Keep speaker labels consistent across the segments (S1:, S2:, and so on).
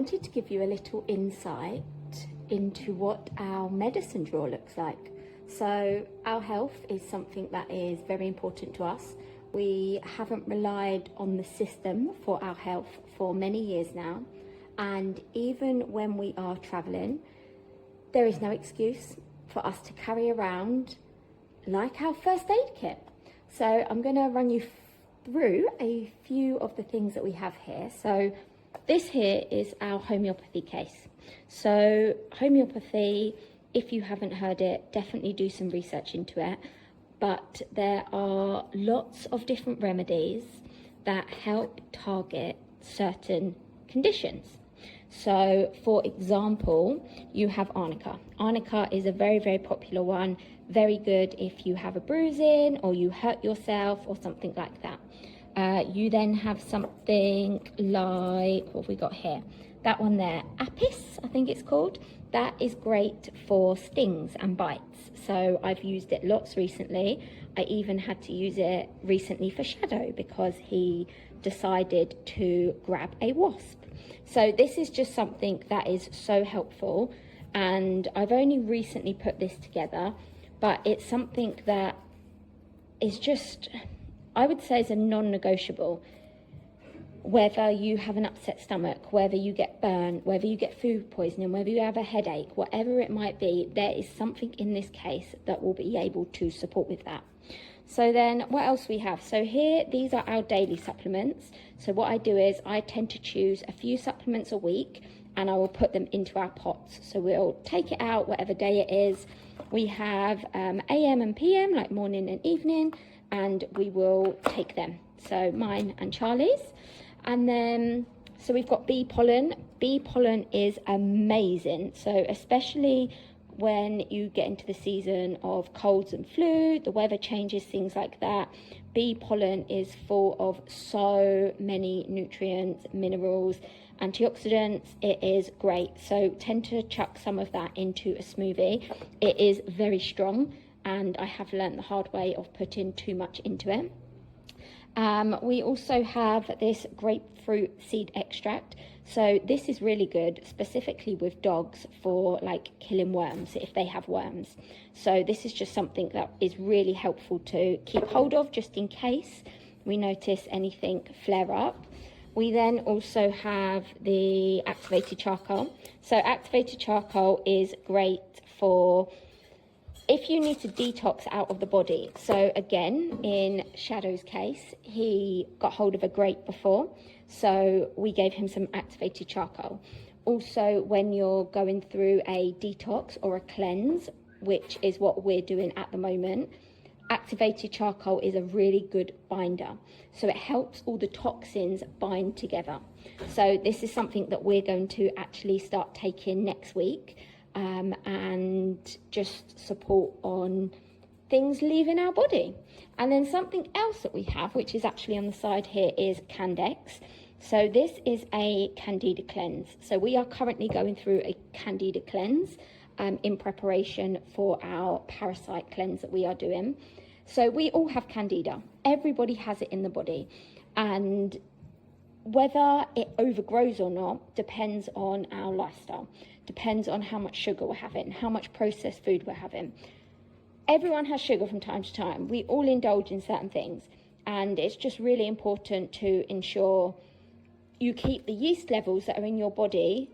S1: wanted to give you a little insight into what our medicine drawer looks like. So our health is something that is very important to us. We haven't relied on the system for our health for many years now, and even when we are traveling, there is no excuse for us to carry around like our first aid kit. So I'm going to run you through a few of the things that we have here. So this here is our homeopathy case. So homeopathy, if you haven't heard it, definitely do some research into it. But there are lots of different remedies that help target certain conditions. So for example, you have arnica. Arnica is a very, very popular one. Very good if you have a bruising or you hurt yourself or something like that. You then have something like, what have we got here? That one there, Apis, I think it's called. That is great for stings and bites. So I've used it lots recently. I even had to use it recently for Shadow because he decided to grab a wasp. So this is just something that is so helpful, and I've only recently put this together, but it's something that is just, I would say, is a non-negotiable. Whether you have an upset stomach, whether you get burnt, whether you get food poisoning, whether you have a headache, whatever it might be, there is something in this case that will be able to support with that. So then what else we have? So here, these are our daily supplements. So what I do is I tend to choose a few supplements a week and I will put them into our pots. So we'll take it out whatever day it is. We have AM and PM, like morning and evening, and we will take them. So mine and Charlie's. And then, so we've got bee pollen. Bee pollen is amazing. So especially when you get into the season of colds and flu, the weather changes, things like that. Bee pollen is full of so many nutrients, minerals, antioxidants. It is great. So tend to chuck some of that into a smoothie. It is very strong, and I have learned the hard way of putting too much into it. We also have this grapefruit seed extract. So this is really good, specifically with dogs for like killing worms, if they have worms. So this is just something that is really helpful to keep hold of just in case we notice anything flare up. We then also have the activated charcoal. So activated charcoal is great for if you need to detox out of the body. So again, in Shadow's case, he got hold of a grape before, so we gave him some activated charcoal. Also, when you're going through a detox or a cleanse, which is what we're doing at the moment, activated charcoal is a really good binder. So it helps all the toxins bind together. So this is something that we're going to actually start taking next week. And just support on things leaving our body. And then something else that we have, which is actually on the side here, is Candex. So this is a Candida cleanse. So we are currently going through a Candida cleanse in preparation for our parasite cleanse that we are doing. So we all have Candida. Everybody has it in the body. And whether it overgrows or not depends on our lifestyle, depends on how much sugar we're having, how much processed food we're having. Everyone has sugar from time to time. We all indulge in certain things, and it's just really important to ensure you keep the yeast levels that are in your body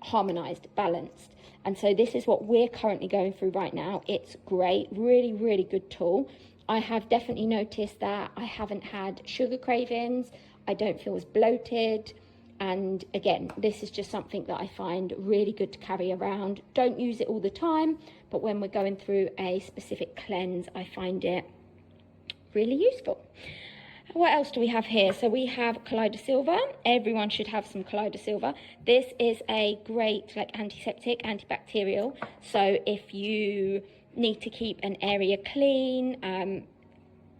S1: harmonized, balanced. And so this is what we're currently going through right now. It's great, really, really good tool. I have definitely noticed that I haven't had sugar cravings. I don't feel as bloated. And again, this is just something that I find really good to carry around. Don't use it all the time, but when we're going through a specific cleanse, I find it really useful. What else do we have here? So we have Kaleidosilver. Everyone should have some Kaleidosilver. This is a great like antiseptic, antibacterial. So if you need to keep an area clean,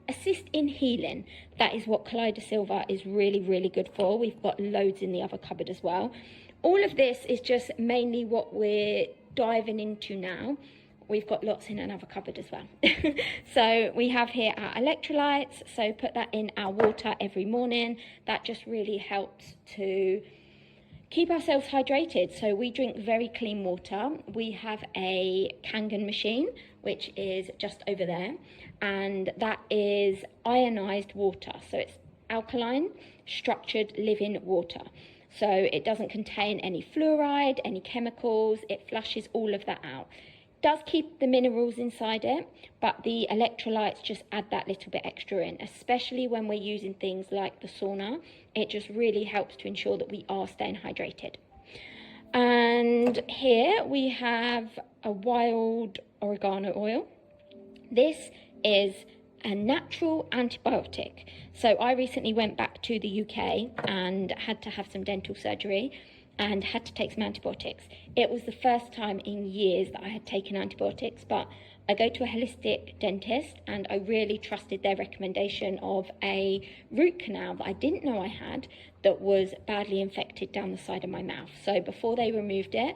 S1: assist in healing, that is what Kaleidosilver is really, really good for. We've got loads in the other cupboard as well. All of this is just mainly what we're diving into now. We've got lots in another cupboard as well. So we have here our electrolytes. So put that in our water every morning. That just really helps to keep ourselves hydrated. So we drink very clean water. We have a Kangen machine, which is just over there, and that is ionized water. So it's alkaline, structured, living water. So it doesn't contain any fluoride, any chemicals. It flushes all of that out. Does keep the minerals inside it, but the electrolytes just add that little bit extra in, especially when we're using things like the sauna. It just really helps to ensure that we are staying hydrated. And here we have a wild oregano oil. This is a natural antibiotic. So I recently went back to the UK and had to have some dental surgery and had to take some antibiotics. It was the first time in years that I had taken antibiotics, but I go to a holistic dentist and I really trusted their recommendation of a root canal that I didn't know I had that was badly infected down the side of my mouth. So before they removed it,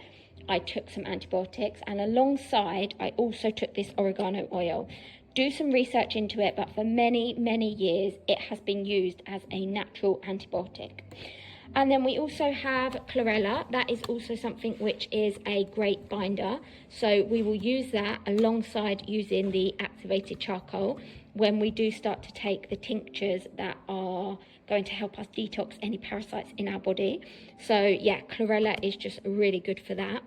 S1: I took some antibiotics, and alongside I also took this oregano oil. Do some research into it, but for many, many years it has been used as a natural antibiotic. And then we also have chlorella. That is also something which is a great binder. So we will use that alongside using the activated charcoal when we do start to take the tinctures that are going to help us detox any parasites in our body. So yeah, chlorella is just really good for that.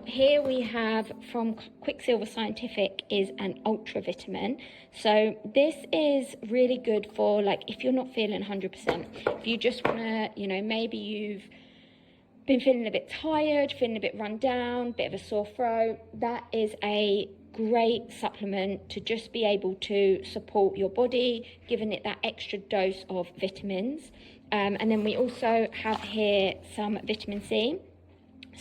S1: Here we have from Quicksilver Scientific is an ultra vitamin. So this is really good for, like, if you're not feeling 100%, if you just want to, maybe you've been feeling a bit tired, feeling a bit run down, bit of a sore throat, that is a great supplement to just be able to support your body, giving it that extra dose of vitamins. And then we also have here some vitamin C.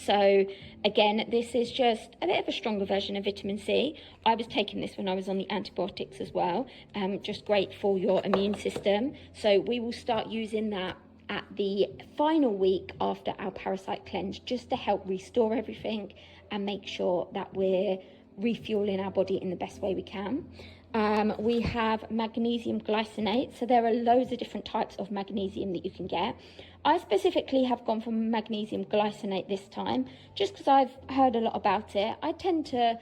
S1: So again, this is just a bit of a stronger version of vitamin C. I was taking this when I was on the antibiotics as well. Just great for your immune system. So we will start using that at the final week after our parasite cleanse, just to help restore everything and make sure that we're refueling our body in the best way we can. We have magnesium glycinate. So there are loads of different types of magnesium that you can get. I specifically have gone for magnesium glycinate this time, just because I've heard a lot about it. I tend to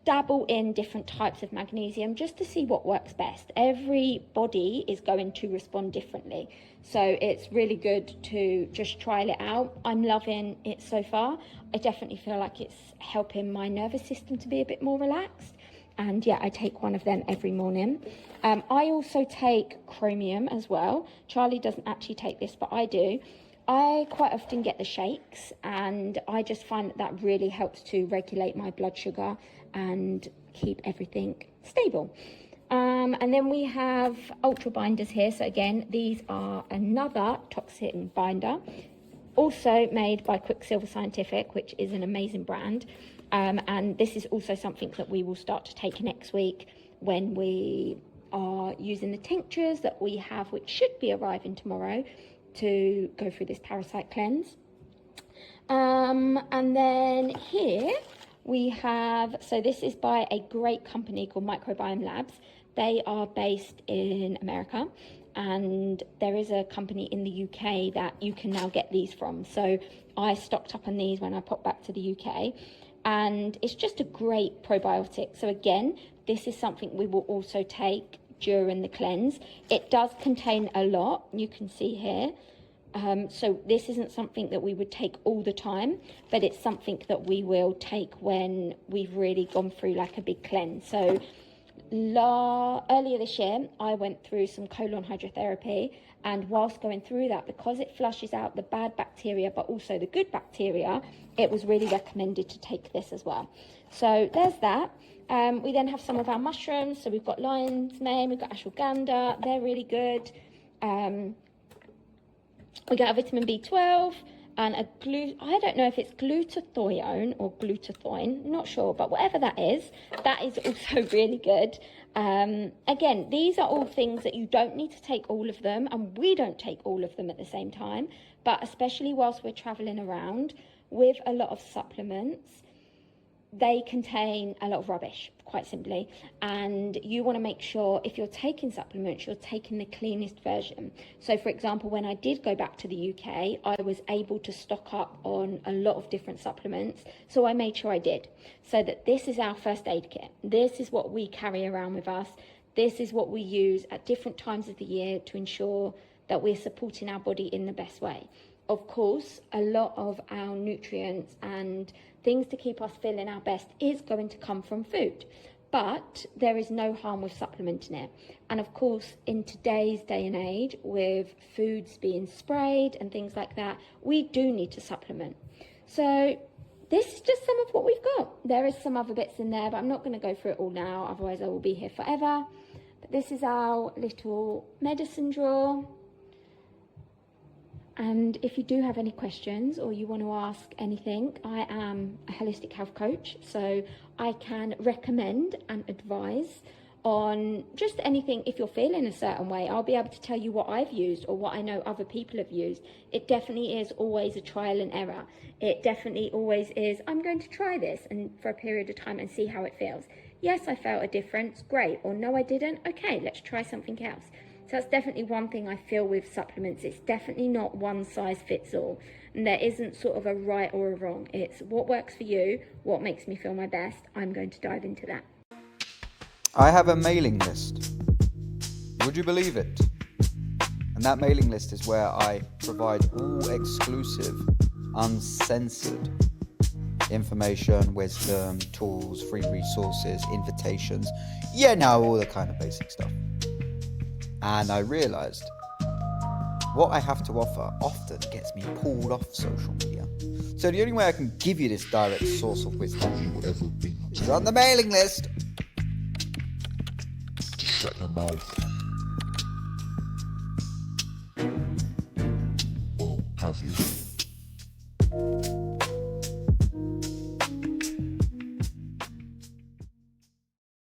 S1: dabble in different types of magnesium just to see what works best. Every body is going to respond differently, so it's really good to just trial it out. I'm loving it so far. I definitely feel like it's helping my nervous system to be a bit more relaxed. And yeah, I take one of them every morning. I also take chromium as well. Charlie doesn't actually take this, but I do. I quite often get the shakes, and I just find that really helps to regulate my blood sugar and keep everything stable. And then we have ultra binders here. So again, these are another toxin binder, also made by Quicksilver Scientific, which is an amazing brand. And this is also something that we will start to take next week when we are using the tinctures that we have, which should be arriving tomorrow, to go through this parasite cleanse. And then here we have, so this is by a great company called Microbiome Labs. They are based in America, and there is a company in the UK that you can now get these from. So I stocked up on these when I popped back to the UK, and it's just a great probiotic. So again, this is something we will also take during the cleanse. It does contain a lot, you can see here. So this isn't something that we would take all the time, but it's something that we will take when we've really gone through like a big cleanse. So earlier this year, I went through some colon hydrotherapy, and whilst going through that, because it flushes out the bad bacteria but also the good bacteria, it was really recommended to take this as well. So there's that. We then have some of our mushrooms. So we've got lion's mane, we've got ashwagandha, they're really good. We got a vitamin B12 and I don't know if it's glutathione or glutathione, not sure, but whatever that is also really good. Again, these are all things that you don't need to take all of them, and we don't take all of them at the same time, but especially whilst we're traveling around with a lot of supplements, they contain a lot of rubbish, quite simply, and you want to make sure if you're taking supplements, you're taking the cleanest version. So for example, when I did go back to the UK, I was able to stock up on a lot of different supplements, so I made sure I did. So that this is our first aid kit, this is what we carry around with us, this is what we use at different times of the year to ensure that we're supporting our body in the best way. Of course, a lot of our nutrients and things to keep us feeling our best is going to come from food, but there is no harm with supplementing it. And of course, in today's day and age, with foods being sprayed and things like that, we do need to supplement. So this is just some of what we've got. There is some other bits in there, but I'm not going to go through it all now, otherwise I will be here forever. But this is our little medicine drawer. And if you do have any questions or you want to ask anything, I am a holistic health coach, so I can recommend and advise on just anything. If you're feeling a certain way, I'll be able to tell you what I've used or what I know other people have used. It definitely is always a trial and error. It definitely always is, I'm going to try this and for a period of time and see how it feels. Yes, I felt a difference, great. Or no, I didn't. Okay, let's try something else. So that's definitely one thing I feel with supplements. It's definitely not one size fits all. And there isn't sort of a right or a wrong. It's what works for you, what makes me feel my best. I'm going to dive into that.
S2: I have a mailing list. Would you believe it? And that mailing list is where I provide all exclusive, uncensored information, wisdom, tools, free resources, invitations. Yeah, now all the kind of basic stuff. And I realised what I have to offer often gets me pulled off social media. So the only way I can give you this direct source of wisdom is on the mailing list.
S3: Just shut your mouth. Or have you?